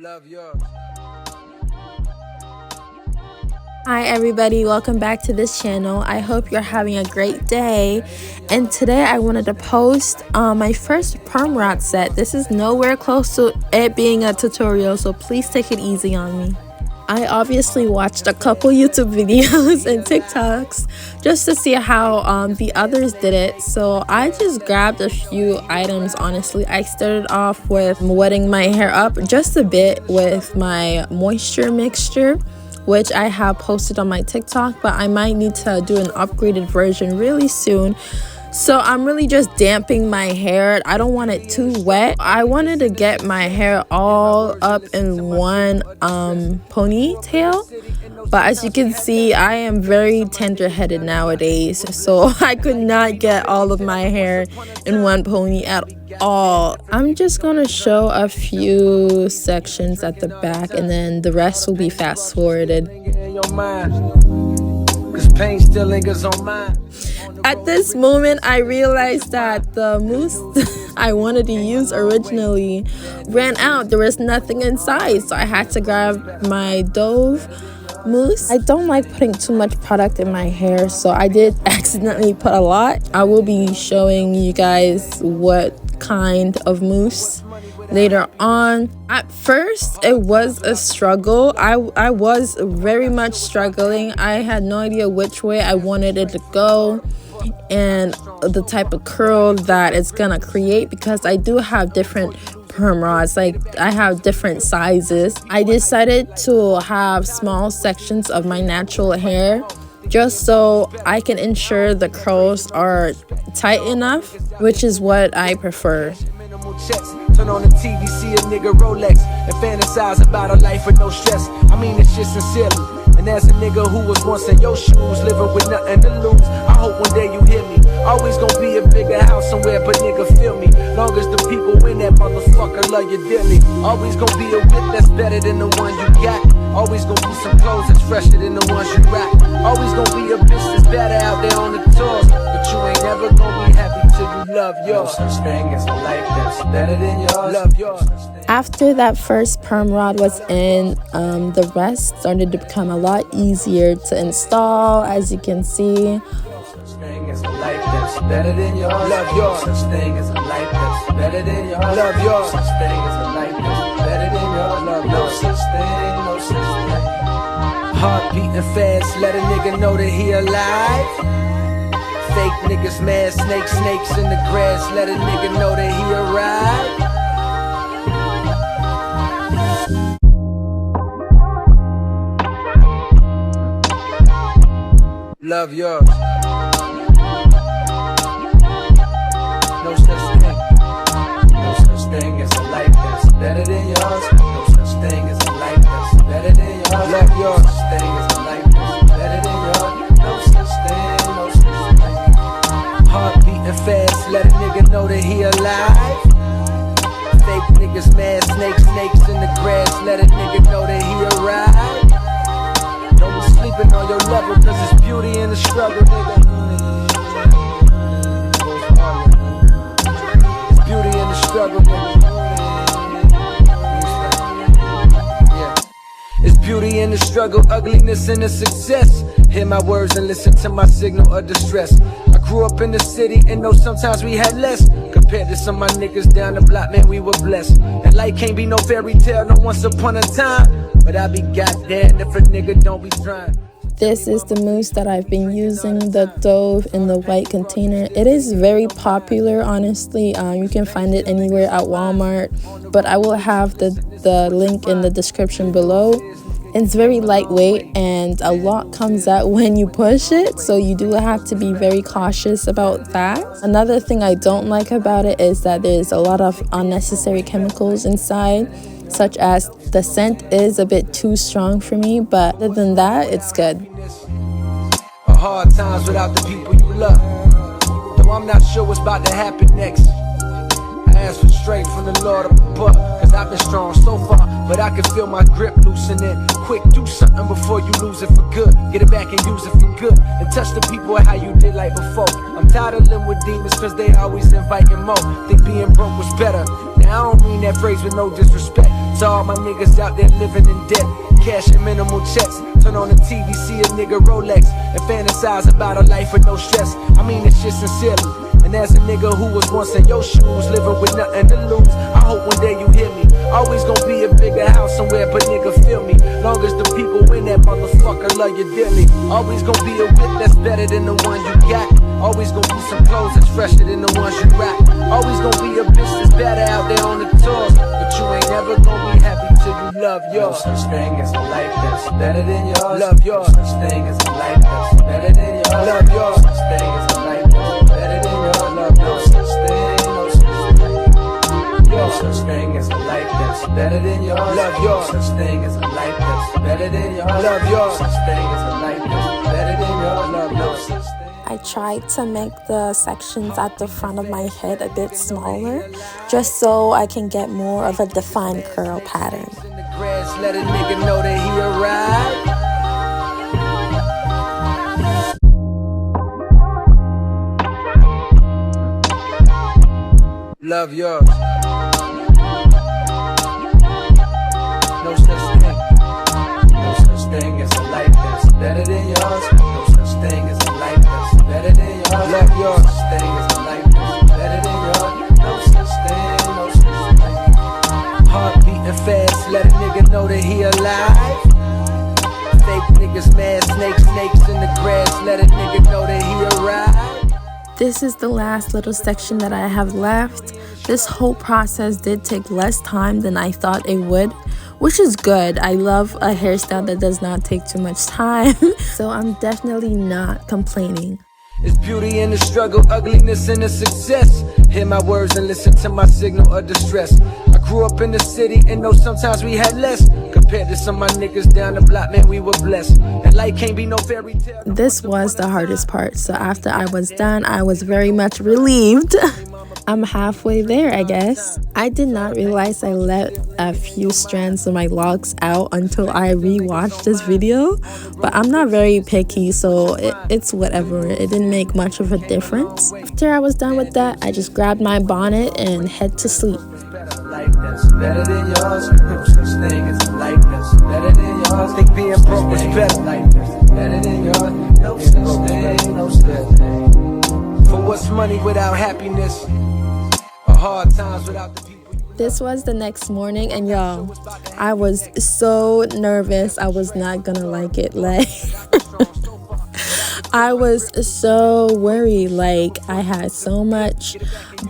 Love yours. Hi everybody, welcome back to this channel. I hope you're having a great day, and today I wanted to post my first perm rod set. This is nowhere close to it being a tutorial, so please take it easy on me. I obviously watched a couple YouTube videos and TikToks just to see how the others did it, so I just grabbed a few items. Honestly, I started off with wetting my hair up just a bit with my moisture mixture, which I have posted on my TikTok, but I might need to do an upgraded version really soon. So I'm really just damping my hair. I don't want it too wet. I wanted to get my hair all up in one ponytail, but as you can see, I am very tender-headed nowadays, so I could not get all of my hair in one pony at all. I'm just gonna show a few sections at the back, and then the rest will be fast forwarded. At this moment, I realized that the mousse I wanted to use originally ran out. There was nothing inside, so I had to grab my Dove mousse. I don't like putting too much product in my hair, so I did accidentally put a lot. I will be showing you guys what kind of mousse later on. At first, it was a struggle. I was very much struggling. I had no idea which way I wanted it to go and the type of curl that it's gonna create, because I do have different perm rods. Like, I have different sizes. I decided to have small sections of my natural hair just so I can ensure the curls are tight enough, which is what I prefer. Turn on the TV, see a nigga Rolex, and fantasize about a life with no stress. I mean this shit sincerely. And as a nigga who was once in your shoes, living with nothing to lose, I hope one day you hear me. Always gonna be a bigger house somewhere, but nigga feel me. Long as the people in that motherfucker love you dearly. Always gonna be a whip that's better than the one you got. Always gonna be some clothes that's fresher than the ones you rock. Always gonna be a bitch that's better out there on the tours, but you ain't never gonna be happy till you love yours. No such thing as a life that's better than yours. Love yours. After that first perm rod was in, the rest started to become a lot easier to install, as you can see. Thing is a life that's better than yours. Love yours. Such thing as a life that's better than yours. Love yours. Such thing as a life that's better than yours. Love no such thing, no such thing. Heart beating fast, let a nigga know that he alive. Fake niggas mad, snakes in the grass, let a nigga know that he arrived. Love yours. No such thing. No such thing as a life that's better than yours. No such thing as a life that's better than yours. Love yours. No such thing as a life that's better than yours. No such thing, no such thing. Heart beating fast, let a nigga know that he alive. Fake niggas mad, snakes in the grass, let a nigga know that he arrived. Don't be sleeping on your level, cause it's beauty in the struggle, nigga. Beauty in the struggle, nigga. Yeah. It's beauty in the struggle, ugliness in the success. Hear my words and listen to my signal of distress. I grew up in the city and know sometimes we had less. Compared to some of my niggas down the block, man, we were blessed. And life can't be no fairy tale, no once upon a time. But I be goddamn if a nigga don't be trying. This is the mousse that I've been using, the Dove in the white container. It is very popular, honestly. You can find it anywhere at Walmart, but I will have the link in the description below. It's very lightweight and a lot comes out when you push it, so you do have to be very cautious about that. Another thing I don't like about it is that there's a lot of unnecessary chemicals inside, such as the scent is a bit too strong for me, but other than that, it's good. Hard times without the people you love. Though I'm not sure what's about to happen next. I ask for strength from the Lord up above, cause I've been strong so far, but I can feel my grip loosening. Quick, do something before you lose it for good. Get it back and use it for good, and touch the people how you did like before. I'm tired of living with demons cause they always inviting more. Think being broke was better. Now I don't mean that phrase with no disrespect. To all my niggas out there living in debt, cashing minimal checks. Turn on the TV, see a nigga Rolex, and fantasize about a life with no stress. I mean this shit sincerely. And as a nigga who was once in your shoes, living with nothing to lose, I hope one day you hear me. Always gonna be a bigger house somewhere, but nigga feel me. Long as the people in that motherfucker love you dearly. Always gonna be a whip that's better than the one you got. Always gonna be some clothes that's fresher than the ones you rock. Always gonna be a bitch that's better out there on the tours. But you ain't never gonna be happy till you love yours. No such thing as a life that's better than yours. Love yours. No such thing as a life that's better than yours. Love yours. No such thing as a life that's better than yours. Love no such thing, no such thing. No such thing as a life that's better than yours. Love yours. No such thing as a life that's better than yours. Love yours. No such thing as a life that's better than yours. Love no such thing. I tried to make the sections at the front of my head a bit smaller, just so I can get more of a defined curl pattern. In the grass, let a nigga know that he arrived. Love yours. No such thing. No such thing as a life that's better than yours. No such thing as a life that's better than yours. Love yours. No such thing as a life that's better than yours. No such thing, no such thing. Heart beating fast, let a nigga know that he alive. Fake niggas mad, snakes in the grass, let a nigga know that he arrived. This is the last little section that I have left. This whole process did take less time than I thought it would, which is good. I love a hairstyle that does not take too much time, so I'm definitely not complaining. It's beauty in the struggle, ugliness in the success. Hear my words and listen to my signal of distress. I grew up in the city and know sometimes we had less. Compared to some of my niggas down the block, man, we were blessed. And life can't be no fairy tale. This was the hardest part, so after I was done, I was very much relieved. I'm halfway there, I guess. I did not realize I let a few strands of my locks out until I rewatched this video, but I'm not very picky, so it's whatever. It didn't make much of a difference. After I was done with that, I just grabbed my bonnet and head to sleep. Life that's better than yours. No such thing as a life that's better than yours. Think being broke was better. Life that's better than yours. No such thing, no such thing. For what's money without happiness? Or hard times without the people. This was the next morning, and y'all, I was so nervous I was not gonna like it. Like, I was so worried. Like, I had so much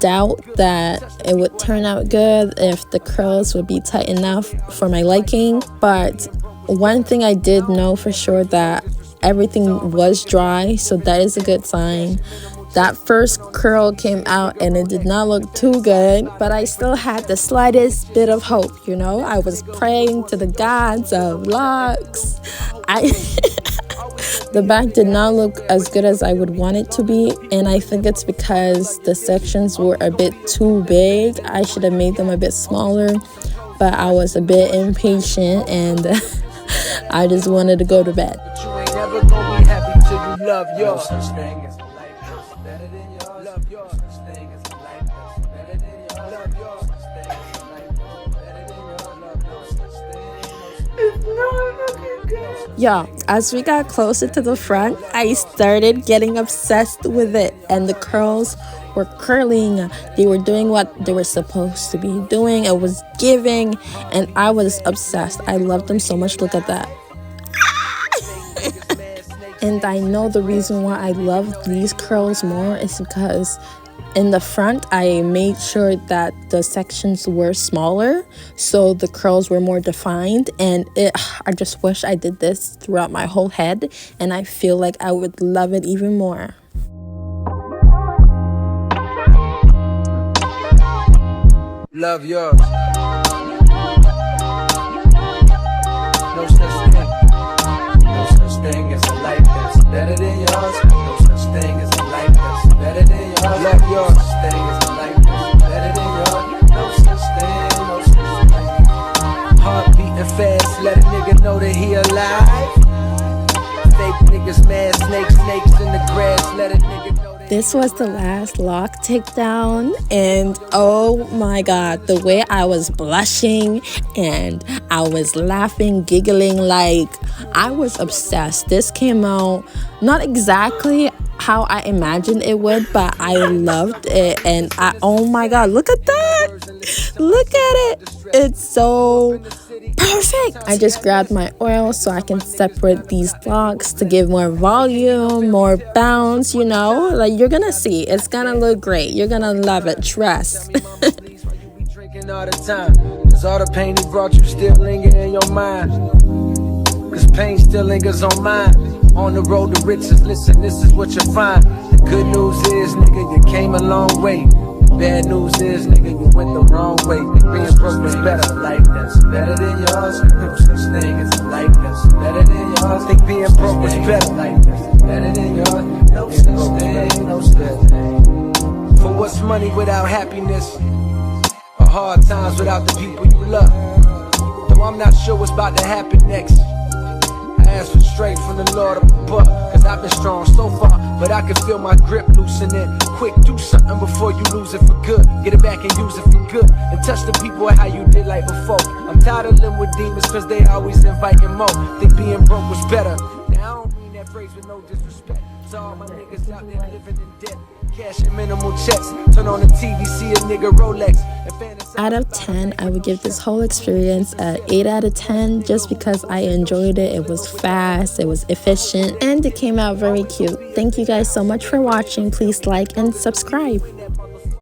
doubt that it would turn out good, if the curls would be tight enough for my liking. But one thing I did know for sure, that everything was dry, so that is a good sign. That first curl came out and it did not look too good, but I still had the slightest bit of hope, you know? I was praying to the gods of Locs. The back did not look as good as I would want it to be, and I think it's because the sections were a bit too big. I should have made them a bit smaller, but I was a bit impatient and I just wanted to go to bed. But you ain't never gonna be happy till you love yours. No such thing as a life that's better than yours. Love yours. No such thing as a life that's better than yours. Love yours. No such thing as a life that's better than yours. Love no such thing. It's not looking good. Y'all, as we got closer to the front, I started getting obsessed with it, and the curls were curling. They were doing what they were supposed to be doing. It was giving, and I was obsessed. I loved them so much. Look at that. And I know the reason why I love these curls more is because in the front, I made sure that the sections were smaller, so the curls were more defined. And I just wish I did this throughout my whole head, and I feel like I would love it even more. Love yours. No such thing. No such thing as a life that's better than yours. No such thing as a life that's better than yours. Love yours. No such thing as a life that's better than yours. No such thing, no such thing. Heart beating fast, let a nigga know that he alive. Fake niggas mad, snakes in the grass, let a nigga know that. this was the last lock takedown, and oh my god, the way I was blushing and I was laughing, giggling, like I was obsessed. This came out not exactly how I imagined it would, but I loved it. And oh my god, look at that, look at it, it's so perfect. I just grabbed my oil so I can separate these locks to give more volume, more bounce, you know, like you're gonna see, it's gonna look great, you're gonna love it, trust. All the time, cause all the pain he brought you still linger in your mind, cause pain still lingers on mine. On the road to riches, listen, this is what you find. The good news is, nigga, you came a long way. Bad news is, nigga, you went the wrong way. Being broke was better, like that's better than yours. No such thing as like that's better than yours. Think being broke was better, like that's better than yours. No such thing, no such thing. For what's money without happiness? Or hard times without the people you love? Though I'm not sure what's about to happen next. I ask for strength from the Lord up above, cause I've been strong so far, but I can feel my grip loosening. Quick, do something before you lose it for good. Get it back and use it for good, and touch the people how you did like before. I'm tired of living with demons cause they always inviting more. Think being broke was better. Now I don't mean that phrase with no disrespect. It's all my niggas out there living in debt. Cash and minimal checks. Turn on the TV, see a nigga Rolex. Out of 10, I would give this whole experience a 8 out of 10 just because I enjoyed it. It was fast, it was efficient, and it came out very cute. Thank you guys so much for watching. Please like and subscribe.